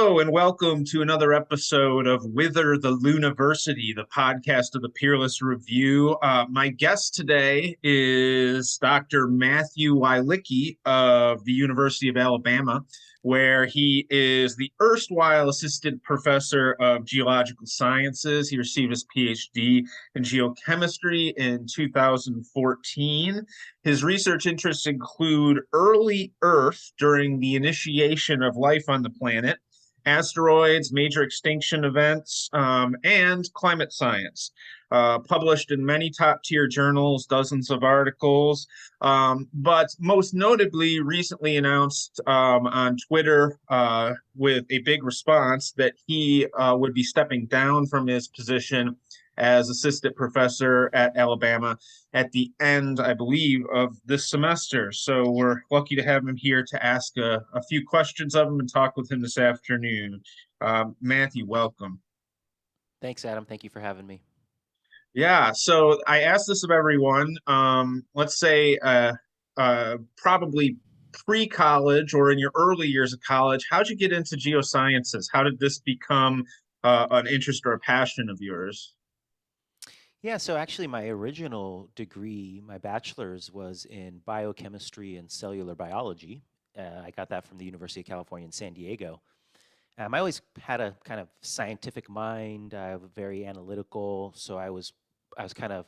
Hello and welcome to another episode of Whither the Looniversity, the podcast of the Peerless Review. My guest today is Dr. Matthew Wielicki of the University of Alabama, where he is the erstwhile assistant professor of geological sciences. He received his PhD in geochemistry in 2014. His research interests include early Earth during the initiation of life on the planet, asteroids, major extinction events, and climate science. Published in many top-tier journals, dozens of articles, but most notably recently announced on Twitter with a big response that he would be stepping down from his position as assistant professor at Alabama at the end, I believe, of this semester. So we're lucky to have him here to ask a few questions of him and talk with him this afternoon. Matthew, welcome. Thanks, Adam. Thank you for having me. Yeah, so I asked this of everyone. Let's say probably pre-college or in your early years of college, how'd you get into geosciences? How did this become an interest or a passion of yours? Yeah, so actually my original degree, my bachelor's, was in biochemistry and cellular biology. I got that from the University of California in San Diego. I always had a kind of scientific mind. I was very analytical, so I was kind of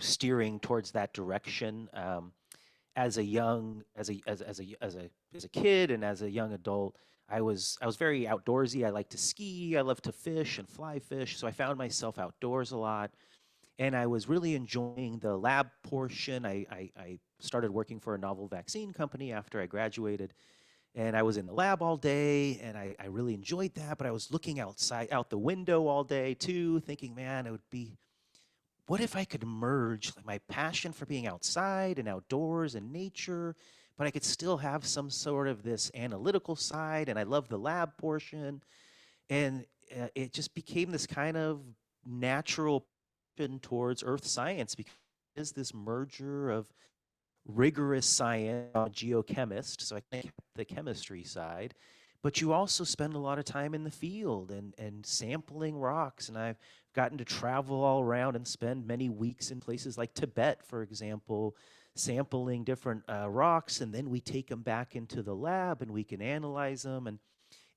steering towards that direction. As a young as a kid and as a young adult, I was very outdoorsy. I like to ski. I love to fish and fly fish. So I found myself outdoors a lot, and I was really enjoying the lab portion. I started working for a novel vaccine company after I graduated, and I was in the lab all day, and I really enjoyed that. But I was looking out the window all day too, thinking, man, it would be what if I could merge like my passion for being outside and outdoors and nature, but I could still have some sort of this analytical side, and I love the lab portion, and it just became this kind of natural towards earth science because it is this merger of rigorous science. I'm a geochemist, so I kept the chemistry side, but you also spend a lot of time in the field and sampling rocks. And I've gotten to travel all around and spend many weeks in places like Tibet, for example, sampling different rocks, and then we take them back into the lab and we can analyze them. And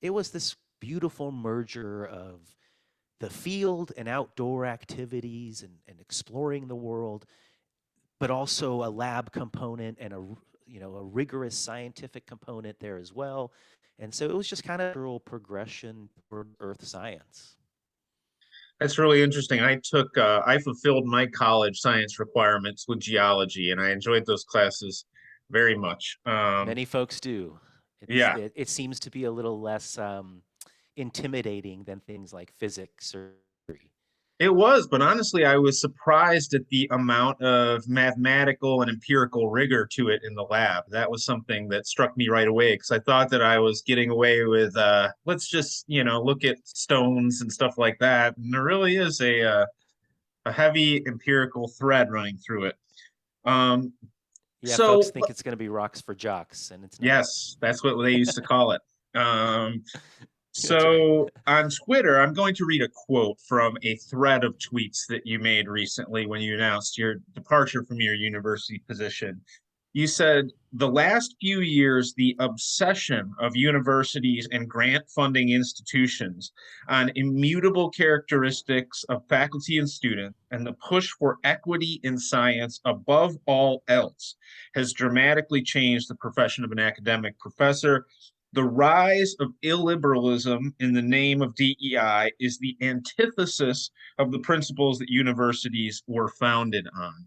it was this beautiful merger of the field and outdoor activities and exploring the world, but also a lab component and a rigorous scientific component there as well. And so it was just kind of a natural progression toward earth science. That's really interesting. I fulfilled my college science requirements with geology, and I enjoyed those classes very much. Many folks do. Yeah, It seems to be a little less intimidating than things like physics or history. it was, but honestly, I was surprised at the amount of mathematical and empirical rigor to it in the lab. That was something that struck me right away because I thought that I was getting away with, let's just, look at stones and stuff like that. And there really is a heavy empirical thread running through it. Um, Yeah, folks so think it's going to be rocks for jocks, and it's not. Yes, that's what they used to call it. Um, That's right. so on Twitter, I'm going to read a quote from a thread of tweets that you made recently when you announced your departure from your university position. You said, the last few years, the obsession of universities and grant funding institutions on immutable characteristics of faculty and student and the push for equity in science above all else has dramatically changed the profession of an academic professor. The rise of illiberalism in the name of DEI is the antithesis of the principles that universities were founded on.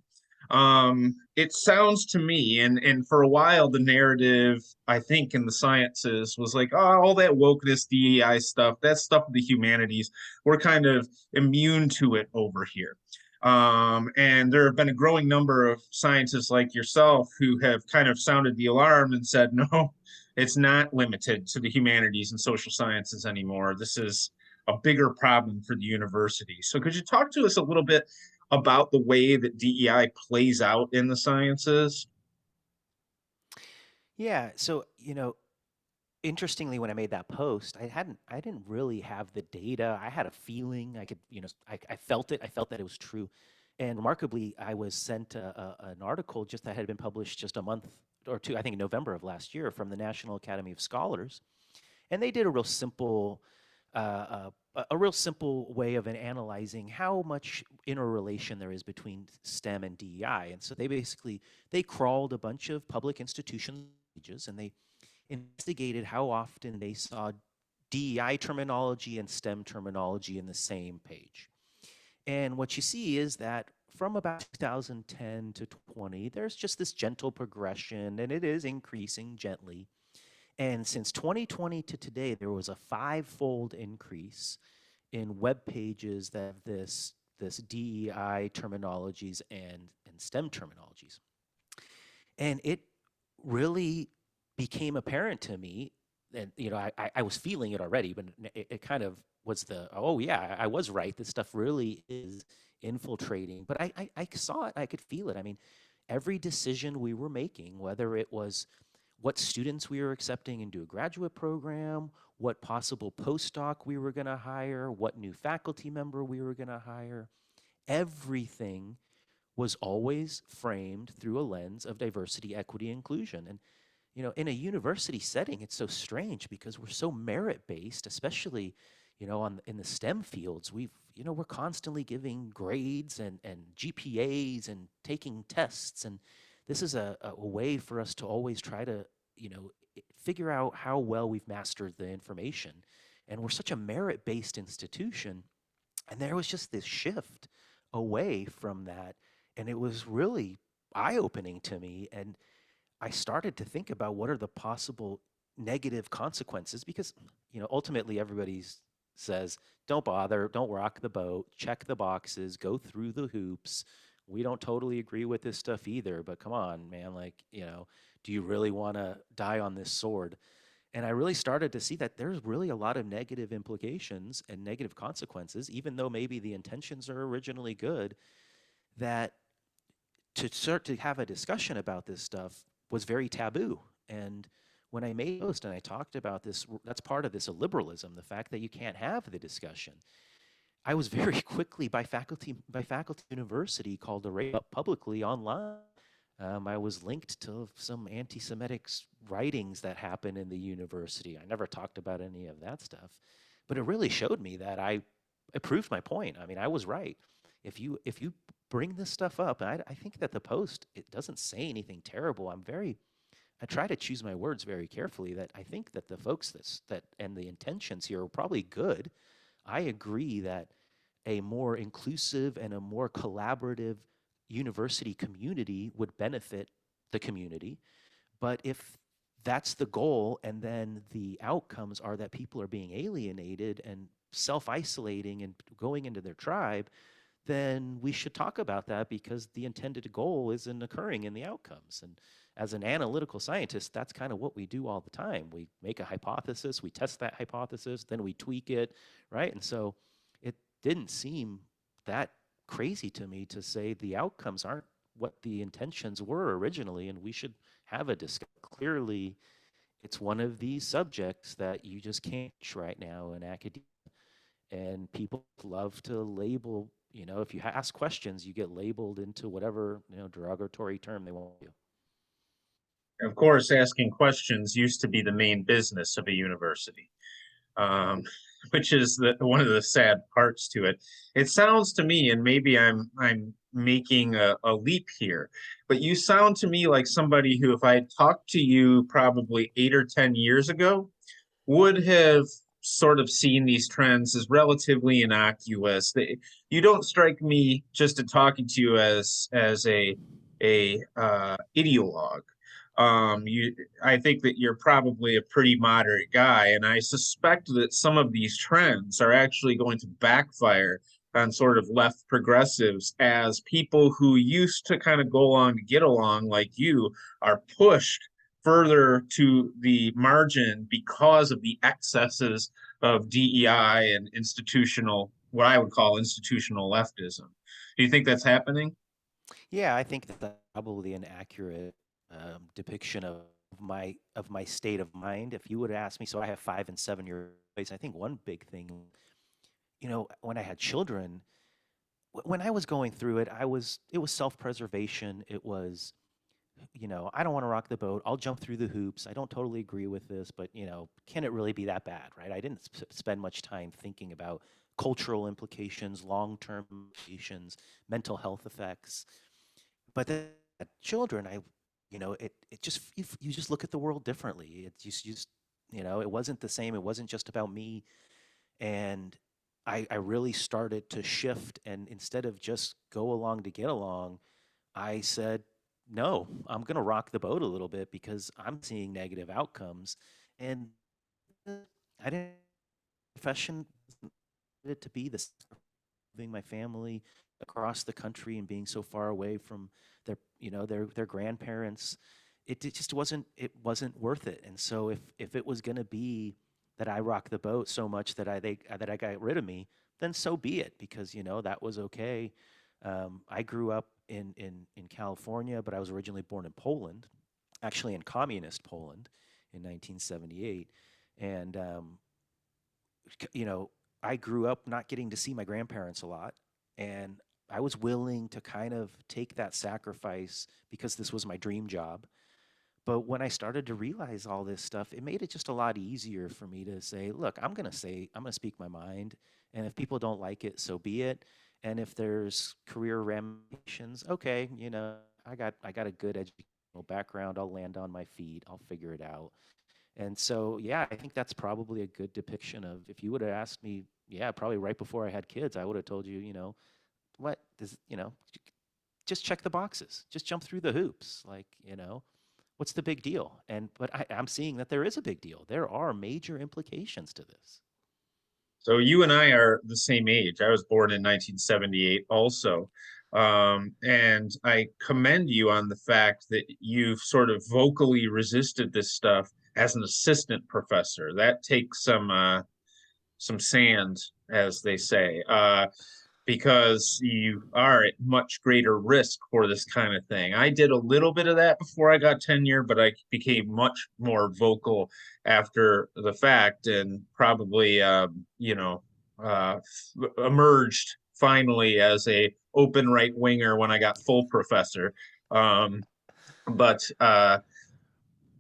It sounds to me, and for a while, the narrative, I think, in the sciences was like, oh, all that wokeness, DEI stuff, that stuff of the humanities, we're kind of immune to it over here. And there have been a growing number of scientists like yourself who have kind of sounded the alarm and said, no, it's not limited to the humanities and social sciences anymore. This is a bigger problem for the university. So could you talk to us a little bit about the way that DEI plays out in the sciences? Yeah. So, interestingly, when I made that post, I didn't really have the data. I had a feeling. I could, I felt it. I felt that it was true. And remarkably, I was sent an article just that had been published just a month or two, I think in November of last year, from the National Academy of Scholars, and they did a real simple, a real simple way of analyzing how much interrelation there is between STEM and DEI. And so they crawled a bunch of public institutions and they investigated how often they saw DEI terminology and STEM terminology in the same page. And what you see is that from about 2010 to 20, there's just this gentle progression, and it is increasing gently. And since 2020 to today, there was a five-fold increase in web pages that have this DEI terminologies and STEM terminologies. And it really became apparent to me, and I was feeling it already, but it kind of was oh yeah, I was right. This stuff really is infiltrating. But I saw it, I could feel it. I mean, every decision we were making, whether it was what students we were accepting into a graduate program, what possible postdoc we were going to hire, what new faculty member we were going to hire, everything was always framed through a lens of diversity, equity, inclusion. And in a university setting, it's so strange because we're so merit-based, especially, in the STEM fields. We're constantly giving grades and GPAs and taking tests. And this is a way for us to always try to, figure out how well we've mastered the information. And we're such a merit-based institution. And there was just this shift away from that. And it was really eye-opening to me. And I started to think about what are the possible negative consequences, because ultimately everybody says, don't bother, don't rock the boat, check the boxes, go through the hoops. We don't totally agree with this stuff either, but come on, man, do you really want to die on this sword? And I really started to see that there's really a lot of negative implications and negative consequences, even though maybe the intentions are originally good, that to start to have a discussion about this stuff was very taboo. And when I made a post and I talked about this, that's part of this illiberalism, the fact that you can't have the discussion. I was very quickly by faculty university called to rate up publicly online. I was linked to some anti-Semitic writings that happened in the university. I never talked about any of that stuff, but it really showed me that I proved my point. I mean, I was right. If you bring this stuff up, I think that the post, it doesn't say anything terrible. I try to choose my words very carefully. That I think that the folks that and the intentions here are probably good. I agree that a more inclusive and a more collaborative university community would benefit the community. But if that's the goal and then the outcomes are that people are being alienated and self-isolating and going into their tribe, then we should talk about that, because the intended goal isn't occurring in the outcomes. And as an analytical scientist, that's kind of what we do all the time. We make a hypothesis, we test that hypothesis, then we tweak it, right? And so it didn't seem that crazy to me to say the outcomes aren't what the intentions were originally, and we should have a discussion. Clearly, it's one of these subjects that you just can't teach right now in academia. And people love to label, if you ask questions, you get labeled into whatever, derogatory term they want you. Of course, asking questions used to be the main business of a university, um, which is one of the sad parts to it. It sounds to me, and maybe I'm making a leap here, but you sound to me like somebody who, if I had talked to you probably 8 or 10 years ago, would have sort of seen these trends as relatively innocuous. You don't strike me, just in talking to you, as a ideologue. I think that you're probably a pretty moderate guy, and I suspect that some of these trends are actually going to backfire on sort of left progressives, as people who used to kind of go along to get along like you are pushed further to the margin because of the excesses of DEI and what I would call institutional leftism. Do you think that's happening? Yeah, I think that's probably an accurate depiction of my state of mind. If you would ask me, so I have 5 and 7 year olds. I think one big thing, when I had children, when I was going through it, it was self-preservation. It was, I don't want to rock the boat. I'll jump through the hoops. I don't totally agree with this, but can it really be that bad, right? I didn't spend much time thinking about cultural implications, long-term implications, mental health effects. But then children, it just you just look at the world differently. It wasn't the same. It wasn't just about me, and I really started to shift. And instead of just go along to get along, I said, no, I'm going to rock the boat a little bit because I'm seeing negative outcomes. And I didn't profession it to be this moving my family across the country and being so far away from their grandparents. It just wasn't worth it. And so if it was going to be that I rock the boat so much that I got rid of me, then so be it, because that was okay. I grew up in California, but I was originally born in Poland, actually in communist Poland in 1978. And, you know, I grew up not getting to see my grandparents a lot. And I was willing to kind of take that sacrifice because this was my dream job. But when I started to realize all this stuff, it made it just a lot easier for me to say, look, I'm going to speak my mind. And if people don't like it, so be it. And if there's career ramifications, okay, I got a good educational background. I'll land on my feet. I'll figure it out. And so, yeah, I think that's probably a good depiction of, if you would have asked me, yeah, probably right before I had kids, I would have told you, what does, just check the boxes, just jump through the hoops. Like, what's the big deal? But I'm seeing that there is a big deal. There are major implications to this. So you and I are the same age. I was born in 1978 also. And I commend you on the fact that you've sort of vocally resisted this stuff as an assistant professor. That takes some sand, as they say. Because you are at much greater risk for this kind of thing. I did a little bit of that before I got tenure, but I became much more vocal after the fact, and probably, uh, emerged finally as a open right winger when I got full professor. But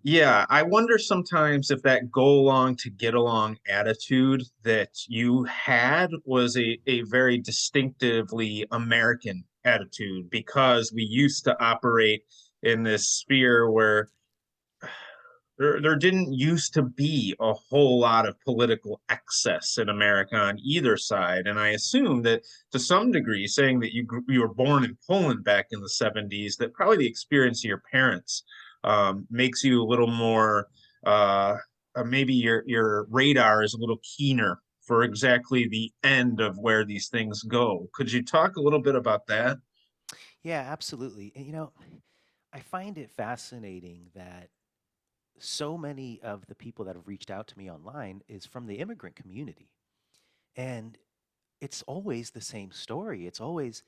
yeah, I wonder sometimes if that go along to get along attitude that you had was a very distinctively American attitude, because we used to operate in this sphere where there didn't used to be a whole lot of political excess in America on either side. And I assume that to some degree, saying that you were born in Poland back in the 70s, that probably the experience of your parents makes you a little more, maybe your radar is a little keener for exactly the end of where these things go. Could you talk a little bit about that? Yeah, absolutely. And, I find it fascinating that so many of the people that have reached out to me online is from the immigrant community. And it's always the same story. It's always,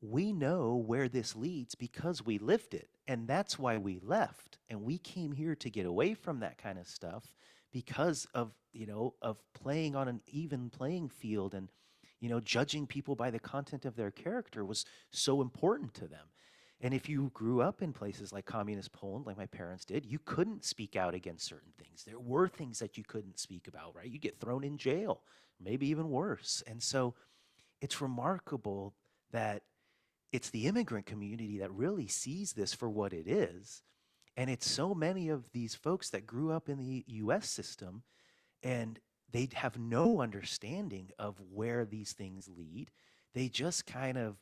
we know where this leads because we lived it. And that's why we left. And we came here to get away from that kind of stuff because of playing on an even playing field, and, judging people by the content of their character was so important to them. And if you grew up in places like communist Poland, like my parents did, you couldn't speak out against certain things. There were things that you couldn't speak about, right? You get thrown in jail, maybe even worse. And so it's remarkable that it's the immigrant community that really sees this for what it is. And it's so many of these folks that grew up in the US system, and they have no understanding of where these things lead. They just kind of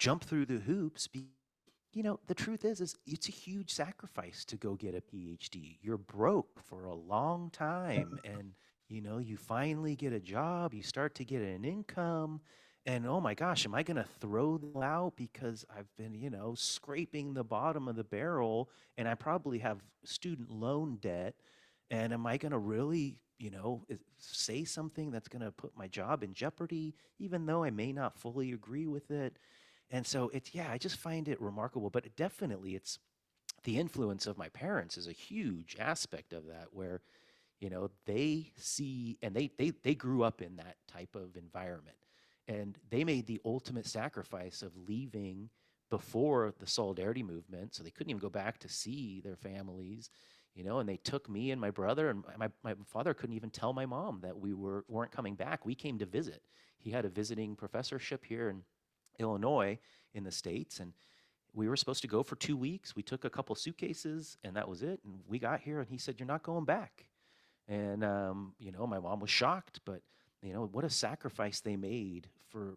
jump through the hoops. The truth is it's a huge sacrifice to go get a PhD. You're broke for a long time, and you finally get a job, you start to get an income, and oh my gosh, am I going to throw them out because I've been, scraping the bottom of the barrel, and I probably have student loan debt, and am I going to really, say something that's going to put my job in jeopardy even though I may not fully agree with it? And so it's, yeah, I just find it remarkable, but definitely it's the influence of my parents is a huge aspect of that, where they see, and they grew up in that type of environment, and they made the ultimate sacrifice of leaving before the solidarity movement, so they couldn't even go back to see their families, and they took me and my brother, and my father couldn't even tell my mom that weren't coming back. We came to visit. He had a visiting professorship here in Illinois, in the States, and we were supposed to go for 2 weeks. We took a couple suitcases, and that was it. And we got here, and he said, "You're not going back." And my mom was shocked, but what a sacrifice they made for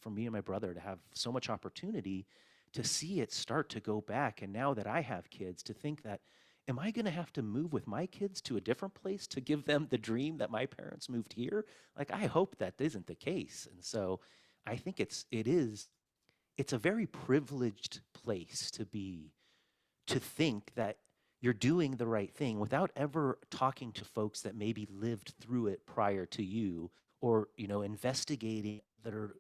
me and my brother to have so much opportunity to see it start to go back. And now that I have kids, to think that, am I going to have to move with my kids to a different place to give them the dream that my parents moved here? Like, I hope that isn't the case. And so I think it's a very privileged place to be, to think that you're doing the right thing without ever talking to folks that maybe lived through it prior to you, or investigating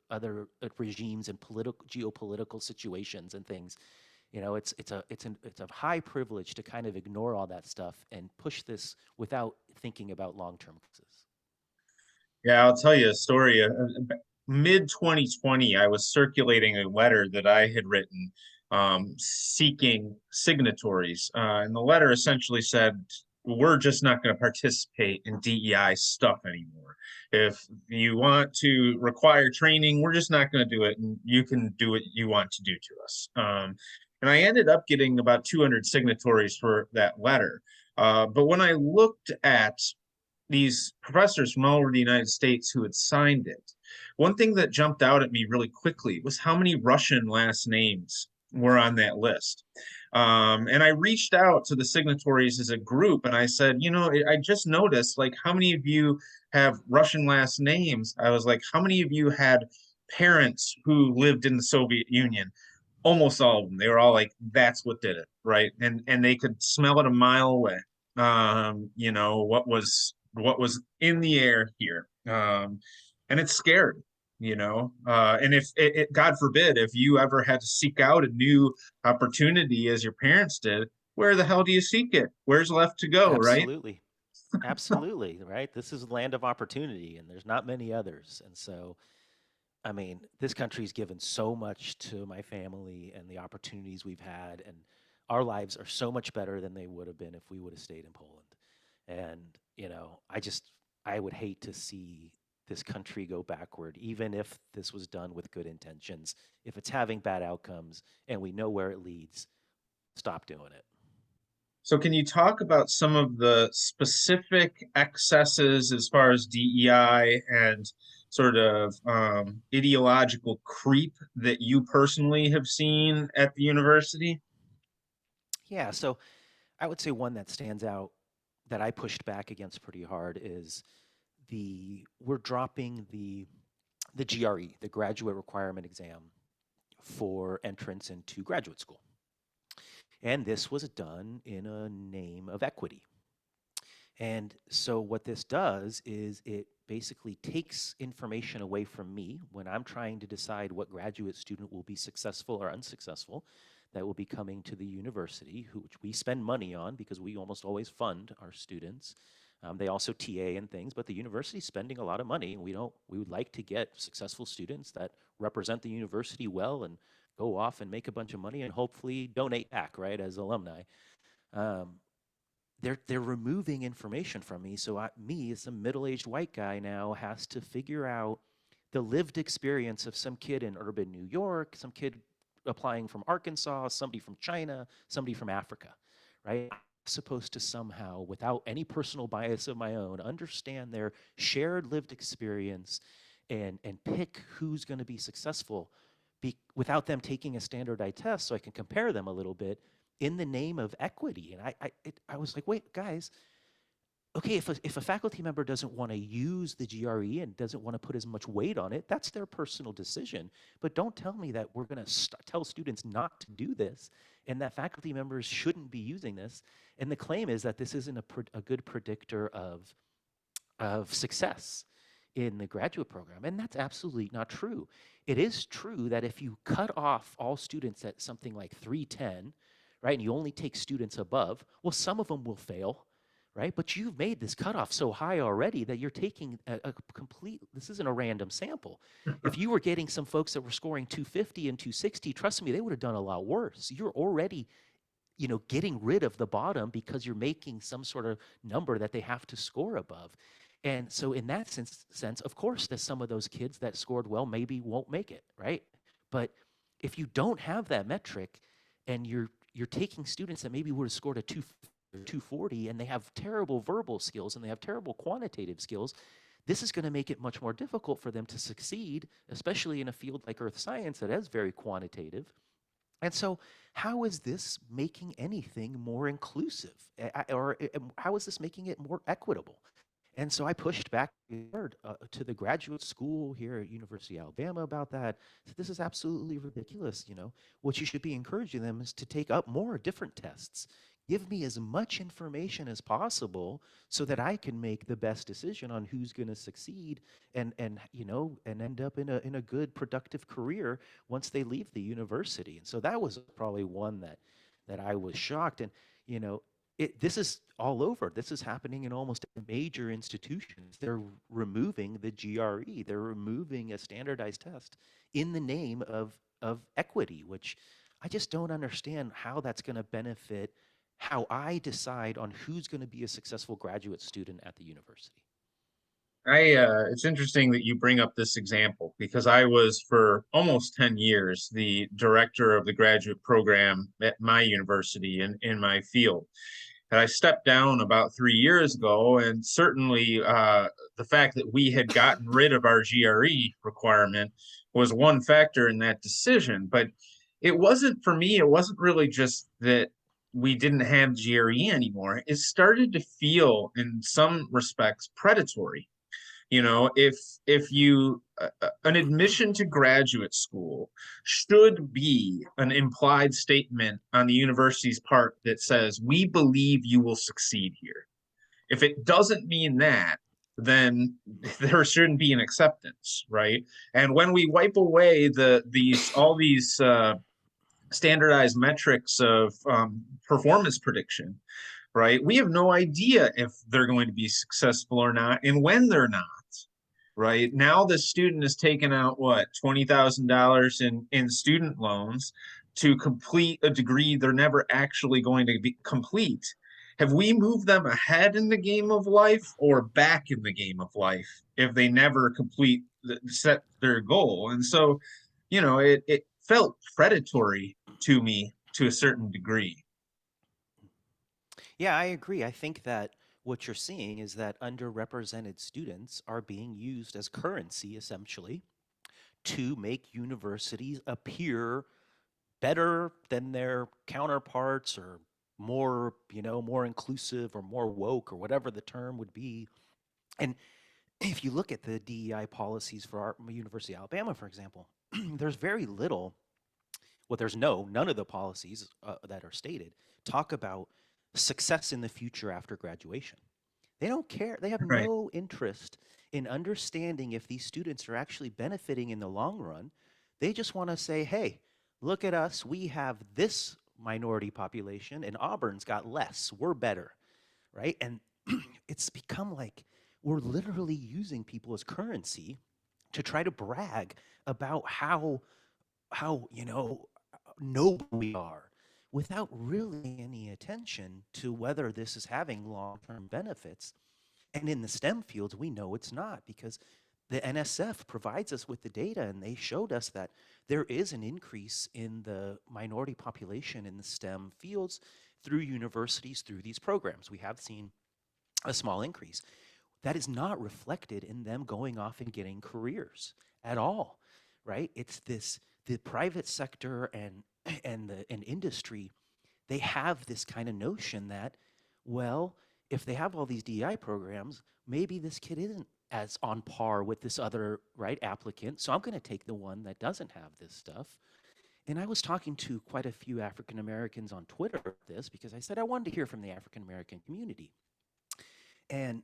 other regimes and geopolitical situations and things. It's a high privilege to kind of ignore all that stuff and push this without thinking about long-term causes. Yeah, I'll tell you a story. Mid 2020, I was circulating a letter that I had written seeking signatories. And the letter essentially said, we're just not going to participate in DEI stuff anymore. If you want to require training, we're just not going to do it. And you can do what you want to do to us. And I ended up getting about 200 signatories for that letter. But when I looked at these professors from all over the United States who had signed it, one thing that jumped out at me really quickly was how many Russian last names were on that list. And I reached out to the signatories as a group and I said, I just noticed, like, how many of you have Russian last names? I was like, how many of you had parents who lived in the Soviet Union? Almost all of them. They were all like, that's what did it, right? And they could smell it a mile away. What was in the air here. And it's scary, and if God forbid, if you ever had to seek out a new opportunity as your parents did, where the hell do you seek it? Where's left to go, right? Absolutely. Absolutely, right? This is a land of opportunity, and there's not many others. And so, I mean, this country's given so much to my family and the opportunities we've had, and our lives are so much better than they would have been if we would have stayed in Poland. And, I would hate to see this country go backward, even if this was done with good intentions. If it's having bad outcomes and we know where it leads, stop doing it. So can you talk about some of the specific excesses as far as DEI and sort of ideological creep that you personally have seen at the university? Yeah, so I would say one that stands out that I pushed back against pretty hard is we're dropping the GRE, the graduate requirement exam, for entrance into graduate school. And this was done in a name of equity. And so what this does is it basically takes information away from me when I'm trying to decide what graduate student will be successful or unsuccessful that will be coming to the university, which we spend money on because we almost always fund our students. They also TA and things, but the university is spending a lot of money. We would like to get successful students that represent the university well and go off and make a bunch of money and hopefully donate back, right, as alumni. Um, they're removing information from me, so me as a middle-aged white guy now has to figure out the lived experience of some kid in urban New York, some kid applying from Arkansas, somebody from China, somebody from Africa, right? I'm supposed to somehow, without any personal bias of my own, understand their shared lived experience and pick who's going to be successful without them taking a standardized test so I can compare them a little bit in the name of equity. And I was like, wait, guys, okay, if a faculty member doesn't want to use the GRE and doesn't want to put as much weight on it, that's their personal decision. But don't tell me that we're going to tell students not to do this and that faculty members shouldn't be using this. And the claim is that this isn't a good predictor of success in the graduate program. And that's absolutely not true. It is true that if you cut off all students at something like 310, right? And you only take students above, well, some of them will fail, right? But you've made this cutoff so high already that you're taking a complete, this isn't a random sample. If you were getting some folks that were scoring 250 and 260, trust me, they would have done a lot worse. You're already, getting rid of the bottom because you're making some sort of number that they have to score above. And so in that sense, of course, there's some of those kids that scored well maybe won't make it, right? But if you don't have that metric and you're taking students that maybe would have scored a 240 and they have terrible verbal skills and they have terrible quantitative skills, this is going to make it much more difficult for them to succeed, especially in a field like earth science that is very quantitative. And so, how is this making anything more inclusive? Or how is this making it more equitable? And so I pushed back hard, to the graduate school here at University of Alabama about that. This is absolutely ridiculous. What you should be encouraging them is to take up more different tests. Give me as much information as possible so that I can make the best decision on who's going to succeed and end up in a good productive career once they leave the university. And so that was probably one that I was shocked. And you know, this is all over. This is happening in almost major institutions. They're removing the GRE. They're removing a standardized test in the name of equity, which I just don't understand how that's going to benefit how I decide on who's going to be a successful graduate student at the university. It's interesting that you bring up this example because I was for almost 10 years the director of the graduate program at my university in my field. And I stepped down about 3 years ago, and certainly the fact that we had gotten rid of our GRE requirement was one factor in that decision. But it wasn't for me, it wasn't really just that we didn't have GRE anymore. It started to feel, in some respects, predatory. If you an admission to graduate school should be an implied statement on the university's part that says we believe you will succeed here. If it doesn't mean that, then there shouldn't be an acceptance, right? And when we wipe away these all these standardized metrics of performance prediction, right, we have no idea if they're going to be successful or not and when they're not. Right now, the student is taking out what, $20,000 in student loans to complete a degree they're never actually going to complete. Have we moved them ahead in the game of life or back in the game of life if they never set their goal? And so, it felt predatory to me to a certain degree. Yeah, I agree. I think that what you're seeing is that underrepresented students are being used as currency, essentially, to make universities appear better than their counterparts or more, more inclusive or more woke or whatever the term would be. And if you look at the DEI policies for our University of Alabama, for example, there's very little, well, none of the policies that are stated talk about success in the future after graduation. They don't care. They have Right. no interest in understanding if these students are actually benefiting in the long run. They just want to say, hey, look at us. We have this minority population, and Auburn's got less. We're better, right? And it's become like we're literally using people as currency to try to brag about how noble we are without really any attention to whether this is having long-term benefits. And in the STEM fields, we know it's not because the NSF provides us with the data and they showed us that there is an increase in the minority population in the STEM fields through universities, through these programs. We have seen a small increase. That is not reflected in them going off and getting careers at all, right? It's the private sector and industry, they have this kind of notion that, well, if they have all these DEI programs, maybe this kid isn't as on par with this other right applicant, so I'm going to take the one that doesn't have this stuff. And I was talking to quite a few African Americans on Twitter about this because I said I wanted to hear from the African American community. And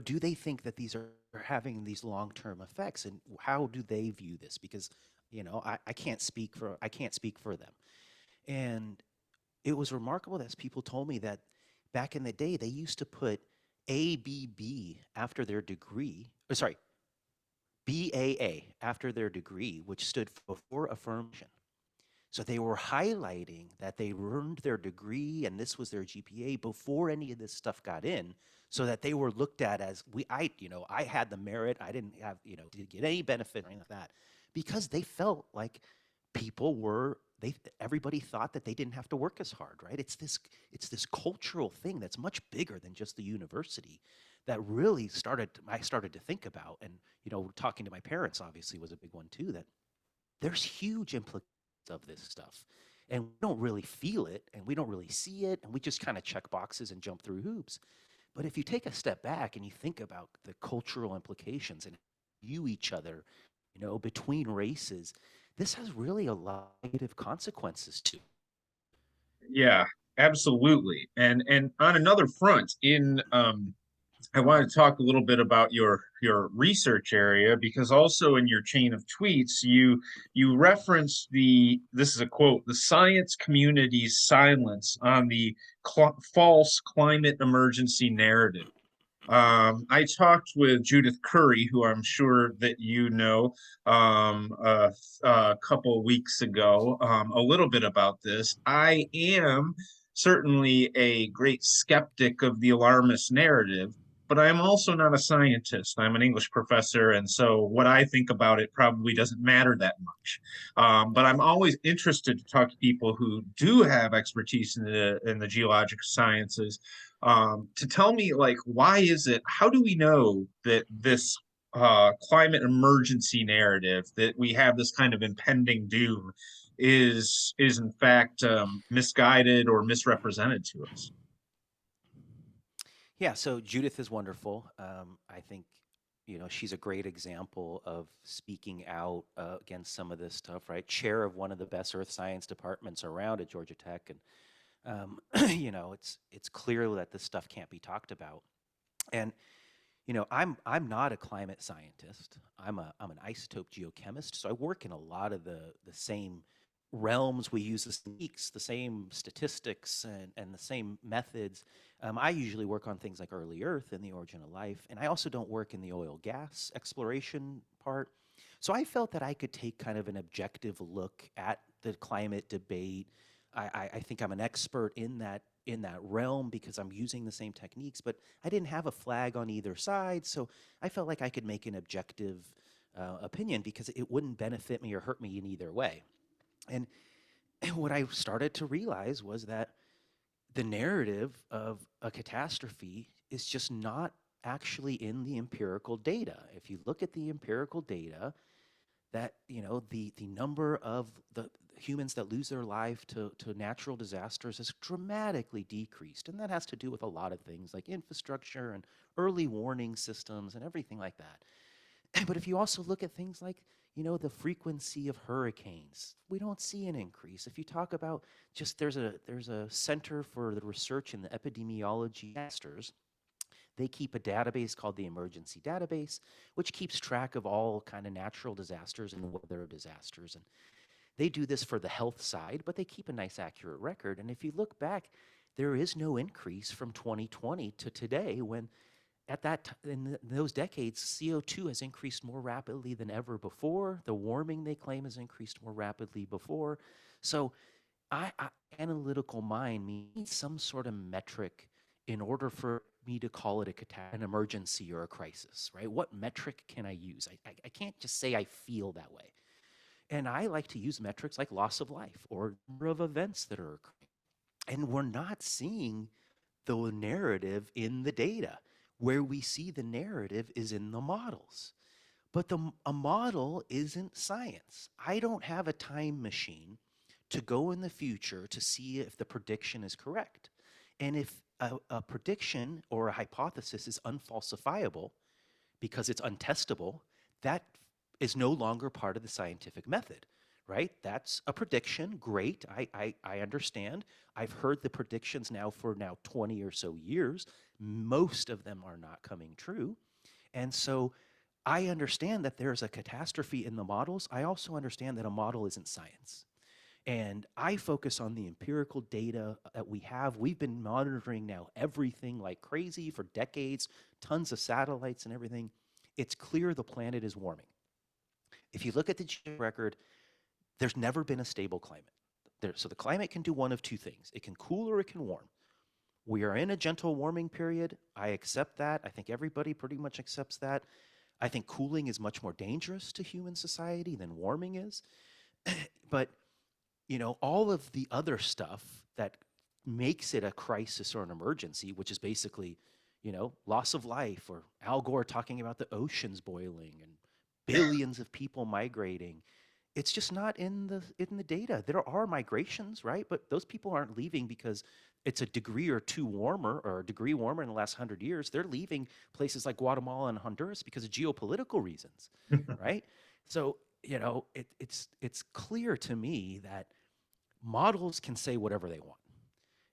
do they think that these are having these long-term effects, and how do they view this? Because I can't speak for them. And it was remarkable that people told me that back in the day, they used to put ABB after their degree, or sorry, BAA after their degree, which stood for affirmation. So they were highlighting that they earned their degree and this was their GPA before any of this stuff got in, so that they were looked at as I had the merit, I didn't have, didn't get any benefit or anything like that, because they felt like people were they everybody thought that they didn't have to work as hard, right? It's this cultural thing that's much bigger than just the university that really I started to think about. And talking to my parents obviously was a big one too, that there's huge implications of this stuff. And we don't really feel it and we don't really see it. And we just kind of check boxes and jump through hoops. But if you take a step back and you think about the cultural implications and view each other, between races, this has really a lot of negative consequences to. Yeah, absolutely. And on another front, in I want to talk a little bit about your research area, because also in your chain of tweets you reference this is a quote, the science community's silence on the false climate emergency narrative. I talked with Judith Curry, who I'm sure that you know, a couple weeks ago, a little bit about this. I am certainly a great skeptic of the alarmist narrative, but I'm also not a scientist. I'm an English professor, and so what I think about it probably doesn't matter that much. But I'm always interested to talk to people who do have expertise in the geological sciences, to tell me, like, why is it, how do we know that this climate emergency narrative, that we have this kind of impending doom, is in fact misguided or misrepresented to us? Yeah, so Judith is wonderful. I think, she's a great example of speaking out against some of this stuff, right? Chair of one of the best earth science departments around at Georgia Tech. And, it's clear that this stuff can't be talked about. And, I'm not a climate scientist. I'm an isotope geochemist. So I work in a lot of the same realms. We use the techniques, the same statistics, and the same methods. I usually work on things like early Earth and the origin of life, and I also don't work in the oil gas exploration part. So I felt that I could take kind of an objective look at the climate debate. I think I'm an expert in that realm because I'm using the same techniques, but I didn't have a flag on either side, so I felt like I could make an objective opinion because it wouldn't benefit me or hurt me in either way. And what I started to realize was that the narrative of a catastrophe is just not actually in the empirical data. If you look at the empirical data, that the number of the humans that lose their life to natural disasters has dramatically decreased, and that has to do with a lot of things like infrastructure and early warning systems and everything like that. But if you also look at things like, the frequency of hurricanes, we don't see an increase. If you talk about just there's a center for the research in the epidemiology disasters. They keep a database called the emergency database, which keeps track of all kind of natural disasters and weather disasters. And they do this for the health side, but they keep a nice accurate record. And if you look back, there is no increase from 2020 to today, when in those decades, CO2 has increased more rapidly than ever before. The warming, they claim, has increased more rapidly before. So analytical mind needs some sort of metric in order for me to call it an emergency or a crisis, right? What metric can I use? I can't just say I feel that way. And I like to use metrics like loss of life or number of events that are occurring. And we're not seeing the narrative in the data. Where we see the narrative is in the models. But a model isn't science. I don't have a time machine to go in the future to see if the prediction is correct. And if a prediction or a hypothesis is unfalsifiable because it's untestable, that is no longer part of the scientific method, right? That's a prediction. Great. I understand. I've heard the predictions for 20 or so years. Most of them are not coming true. And so I understand that there's a catastrophe in the models. I also understand that a model isn't science. And I focus on the empirical data that we have. We've been monitoring now everything like crazy for decades, tons of satellites and everything. It's clear the planet is warming. If you look at the record, there's never been a stable climate. So the climate can do one of two things: it can cool or it can warm. We are in a gentle warming period. I accept that. I think everybody pretty much accepts that. I think cooling is much more dangerous to human society than warming is. But all of the other stuff that makes it a crisis or an emergency, which is basically, loss of life, or Al Gore talking about the oceans boiling and billions of people migrating. It's just not in the data. There are migrations, right? But those people aren't leaving because it's a degree or two warmer, or a degree warmer in the last 100 years. They're leaving places like Guatemala and Honduras because of geopolitical reasons, right? So it's clear to me that models can say whatever they want.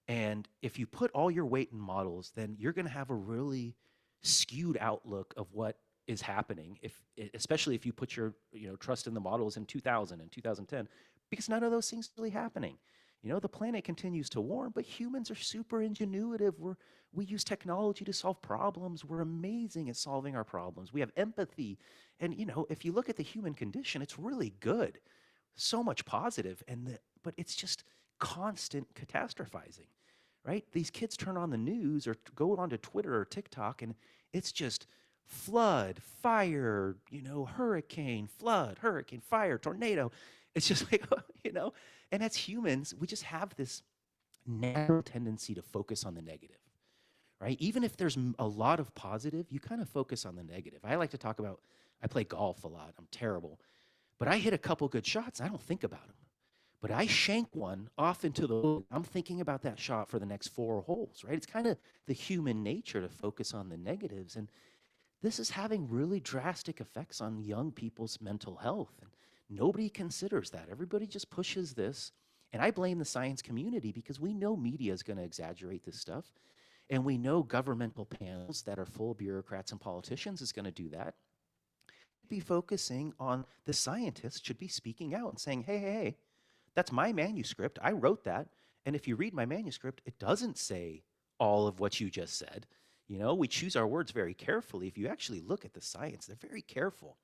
And if you put all your weight in models, then you're going to have a really skewed outlook of what is happening, especially if you put your trust in the models in 2000 and 2010, because none of those things are really happening. The planet continues to warm, but humans are super ingenuitive. We use technology to solve problems. We're amazing at solving our problems. We have empathy. And, if you look at the human condition, it's really good. So much positive, but it's just constant catastrophizing, right? These kids turn on the news or go onto Twitter or TikTok, and it's just flood, fire, hurricane, flood, hurricane, fire, tornado. It's just like, and as humans, we just have this natural tendency to focus on the negative, right? Even if there's a lot of positive, you kind of focus on the negative. I like to talk about, I play golf a lot. I'm terrible. But I hit a couple good shots. I don't think about them. But I shank one off into the woods. I'm thinking about that shot for the next 4 holes, right? It's kind of the human nature to focus on the negatives. And this is having really drastic effects on young people's mental health. And nobody considers that. Everybody just pushes this. And I blame the science community because we know media is going to exaggerate this stuff. And we know governmental panels that are full of bureaucrats and politicians is going to do that. Be focusing on the scientists should be speaking out and saying, hey, that's my manuscript. I wrote that. And if you read my manuscript, it doesn't say all of what you just said. We choose our words very carefully. If you actually look at the science, they're very careful.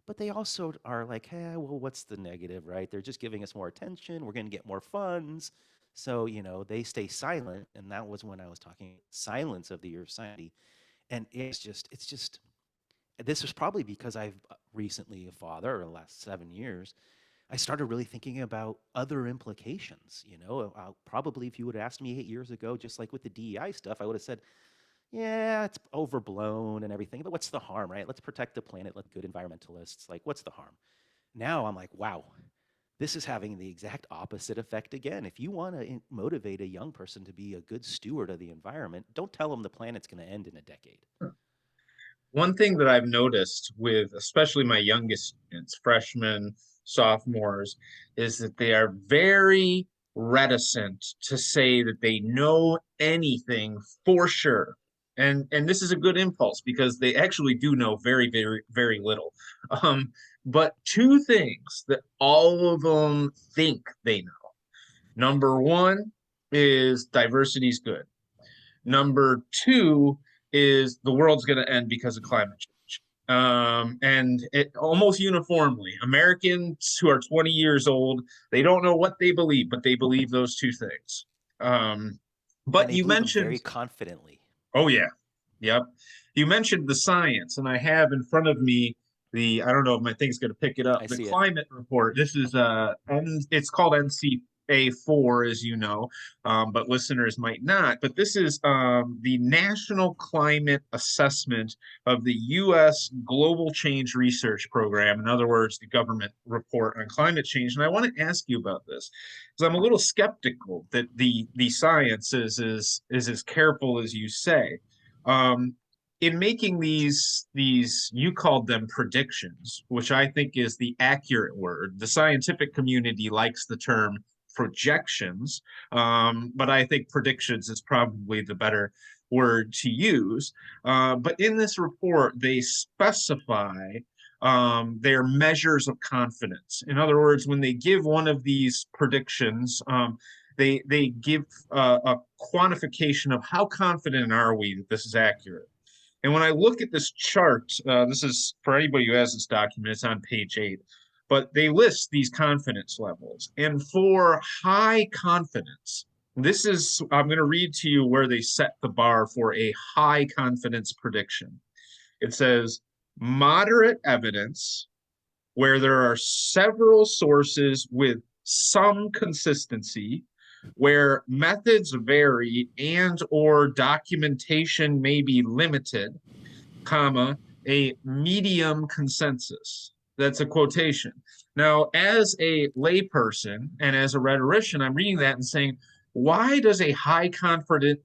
But they also are like, hey, well, what's the negative, right? They're just giving us more attention. We're going to get more funds. So, they stay silent. And that was when I was talking silence of the year of society. And it's just, this was probably because I've recently a father, or the last 7 years, I started really thinking about other implications. Probably if you would have asked me 8 years ago, just like with the DEI stuff, I would have said, yeah, it's overblown and everything, but what's the harm, right? Let's protect the planet, let good environmentalists, like, what's the harm? Now I'm like, wow, this is having the exact opposite effect again. If you want to motivate a young person to be a good steward of the environment, don't tell them the planet's going to end in a decade. One thing that I've noticed with especially my youngest students, freshmen, sophomores, is that they are very reticent to say that they know anything for sure. And this is a good impulse because they actually do know very, very, very little. But two things that all of them think they know. Number one is diversity is good. Number two is the world's going to end because of climate change. And it almost uniformly, Americans who are 20 years old, they don't know what they believe, but they believe those two things. And But they you believe them mentioned, very confidently. oh yeah, yep. You mentioned the science, and I have in front of me I don't know if my thing's going to pick it up, I the see it. climate report. This is it's called NCA4, as you know, but listeners might not. But this is the National Climate Assessment of the U.S. Global Change Research Program. In other words, the government report on climate change. And I want to ask you about this because I'm a little skeptical that the science is as careful as you say. In making these you called them predictions, which I think is the accurate word. The scientific community likes the term projections, but I think predictions is probably the better word to use. But in this report, they specify they're measures of confidence. In other words, when they give one of these predictions, they give a quantification of how confident are we that this is accurate. And when I look at this chart, this is for anybody who has this document, it's on page 8, but they list these confidence levels. And for high confidence, this is, I'm going to read to you where they set the bar for a high confidence prediction. It says moderate evidence, where there are several sources with some consistency, where methods vary and or documentation may be limited, comma, a medium consensus. That's a quotation. Now, as a layperson and as a rhetorician, I'm reading that and saying, why does a high confidence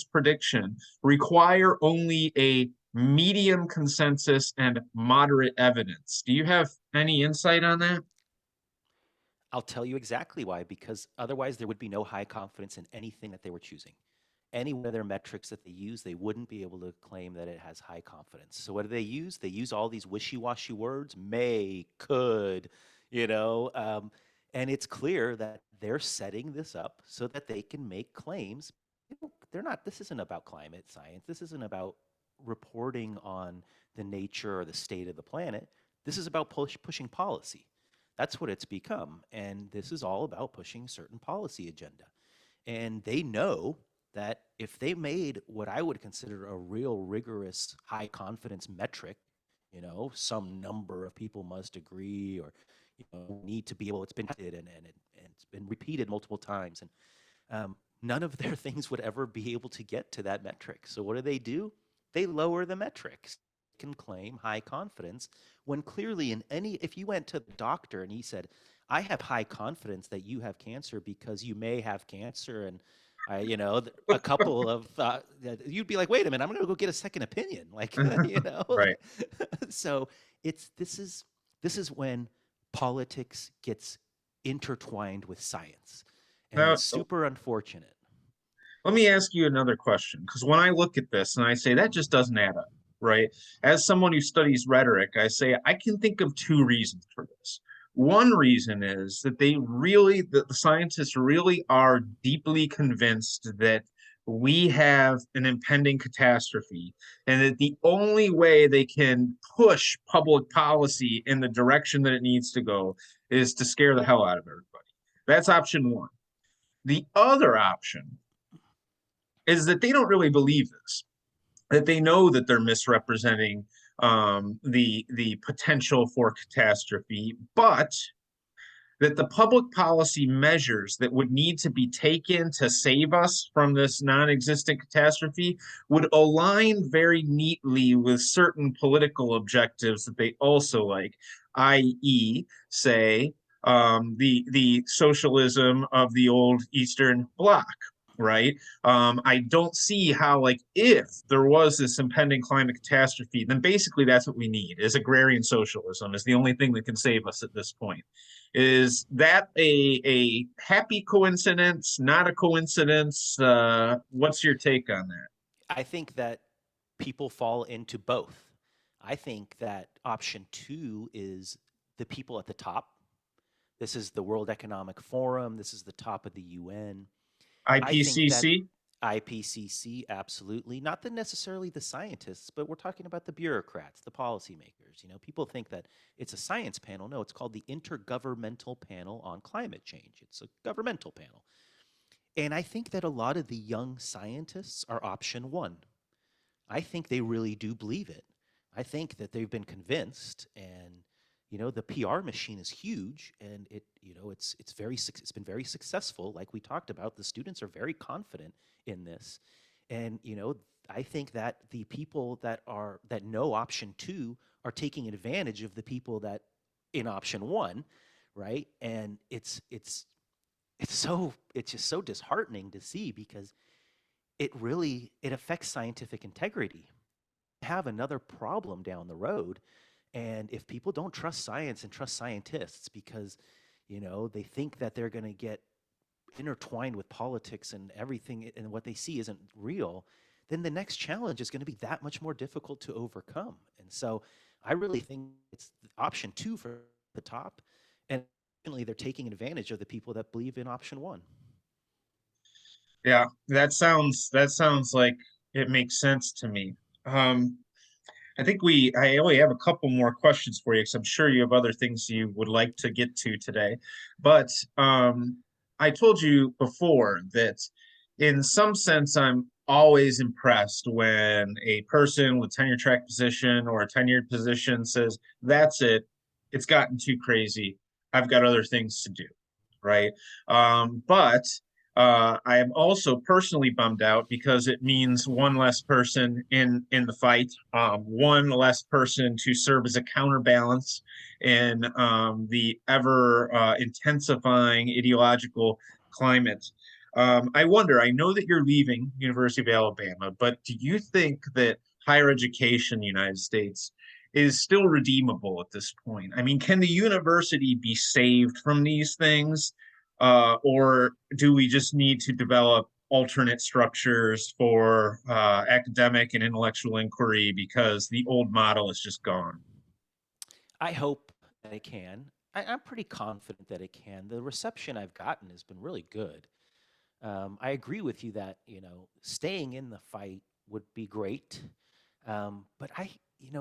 prediction require only a medium consensus and moderate evidence? Do you have any insight on that? I'll tell you exactly why, because otherwise there would be no high confidence in anything that they were choosing. Any one of their metrics that they use, they wouldn't be able to claim that it has high confidence. So what do they use? They use all these wishy-washy words, may, could, you know, and it's clear that they're setting this up so that they can make claims. They're not, this isn't about climate science. This isn't about reporting on the nature or the state of the planet. This is about pushing policy. That's what it's become. And this is all about pushing certain policy agenda. And they know that if they made what I would consider a real rigorous high confidence metric, you know, some number of people must agree or, you know, need to be able, it's been tested and it's been repeated multiple times. And none of their things would ever be able to get to that metric. So what do? They lower the metrics. Can claim high confidence when clearly if you went to the doctor and he said, I have high confidence that you have cancer because you may have cancer, and you know, a couple of you'd be like, wait a minute, I'm going to go get a second opinion, like, you know. Right. So this is when politics gets intertwined with science, and Now, it's super unfortunate. let me ask you another question, because when I look at this and I say that just doesn't add up, right? As someone who studies rhetoric, I say I can think of two reasons for this. One reason is that the scientists really are deeply convinced that we have an impending catastrophe, and that the only way they can push public policy in the direction that it needs to go is to scare the hell out of everybody. That's option one. The other option is that they don't really believe this, that they know that they're misrepresenting the potential for catastrophe, but that the public policy measures that would need to be taken to save us from this non-existent catastrophe would align very neatly with certain political objectives that they also like, i.e., say, the socialism of the old Eastern Bloc, right? I don't see how, like, if there was this impending climate catastrophe, then basically that's what we need is agrarian socialism is the only thing that can save us at this point. Is that a happy coincidence, not a coincidence? What's your take on that? I think that people fall into both. I think that option two is the people at the top. This is the World Economic Forum. This is the top of the UN. I think that IPCC? IPCC, absolutely. Not necessarily the scientists, but we're talking about the bureaucrats, the policymakers. You know, people think that it's a science panel. No, it's called the Intergovernmental Panel on Climate Change. It's a governmental panel. And I think that a lot of the young scientists are option one. I think they really do believe it. I think that they've been convinced, and you know, the PR machine is huge, and it's been very successful. Like we talked about, the students are very confident in this, and you know, I think that the people that know option two are taking advantage of the people that in option one, right? And it's just so disheartening to see, because it affects scientific integrity. Have another problem down the road, and if people don't trust science and trust scientists because, you know, they think that they're going to get intertwined with politics and everything, and what they see isn't real, then the next challenge is going to be that much more difficult to overcome. And so I really think it's option two for the top, and unfortunately, they're taking advantage of the people that believe in option one. Yeah, that sounds like it makes sense to me. Um, I only have a couple more questions for you because I'm sure you have other things you would like to get to today. But I told you before that in some sense, I'm always impressed when a person with tenure track position or a tenured position says, that's it, it's gotten too crazy. I've got other things to do, right? But I am also personally bummed out because it means one less person in the fight, one less person to serve as a counterbalance in the ever intensifying ideological climate. I wonder. I know that you're leaving University of Alabama, but do you think that higher education in the United States is still redeemable at this point? I mean, can the university be saved from these things? Or do we just need to develop alternate structures for academic and intellectual inquiry because the old model is just gone? I hope that it can. I'm pretty confident that it can. The reception I've gotten has been really good. I agree with you that staying in the fight would be great, but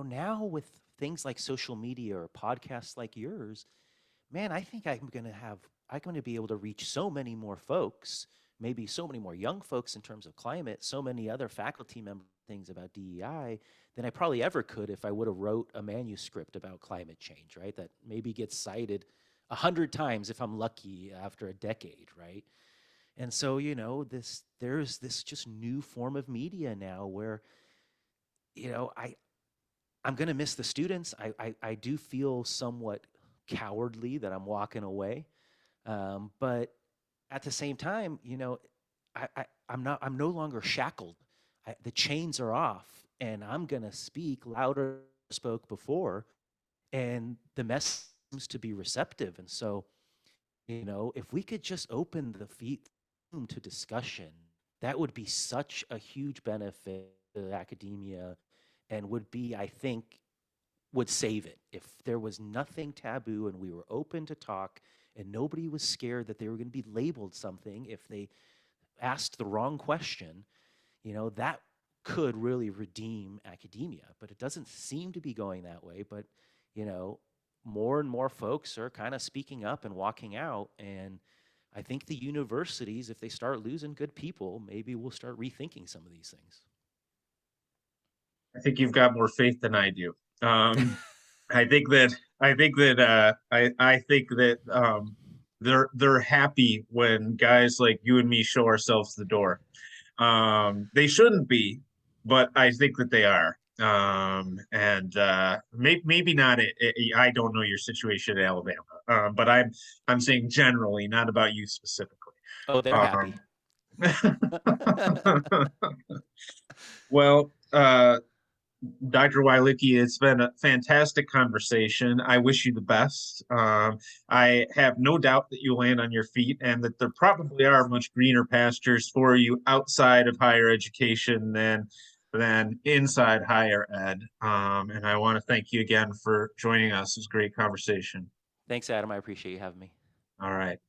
now with things like social media or podcasts like yours, man, I think I'm going to be able to reach so many more folks, maybe so many more young folks in terms of climate, so many other faculty member things about DEI than I probably ever could if I would have wrote a manuscript about climate change, right? That maybe gets cited 100 times if I'm lucky after a decade, right? And so, there's this just new form of media now where, you know, I I'm gonna miss the students. I do feel somewhat cowardly that I'm walking away. But at the same time, I'm no longer shackled. The chains are off, and I'm gonna speak louder than I spoke before, and the message seems to be receptive. And so, if we could just open the feet to discussion, that would be such a huge benefit to academia, and would be, I think, would save it. If there was nothing taboo and we were open to talk and nobody was scared that they were going to be labeled something if they asked the wrong question, that could really redeem academia. But it doesn't seem to be going that way. But, you know, more and more folks are kind of speaking up and walking out. And I think the universities, if they start losing good people, maybe we'll start rethinking some of these I think you've got more faith than I do. I think that I think that they're happy when guys like you and me show ourselves the door. They shouldn't be, but I think that they are. And maybe not. I don't know your situation in Alabama, but I'm saying generally, not about you specifically. Oh, they're Um, happy. well, Dr. Wielicki, it's been a fantastic conversation. I wish you the best. I have no doubt that you'll land on your feet and that there probably are much greener pastures for you outside of higher education than inside higher ed. And I want to thank you again for joining us. It was a great conversation. Thanks, Adam. I appreciate you having me. All right.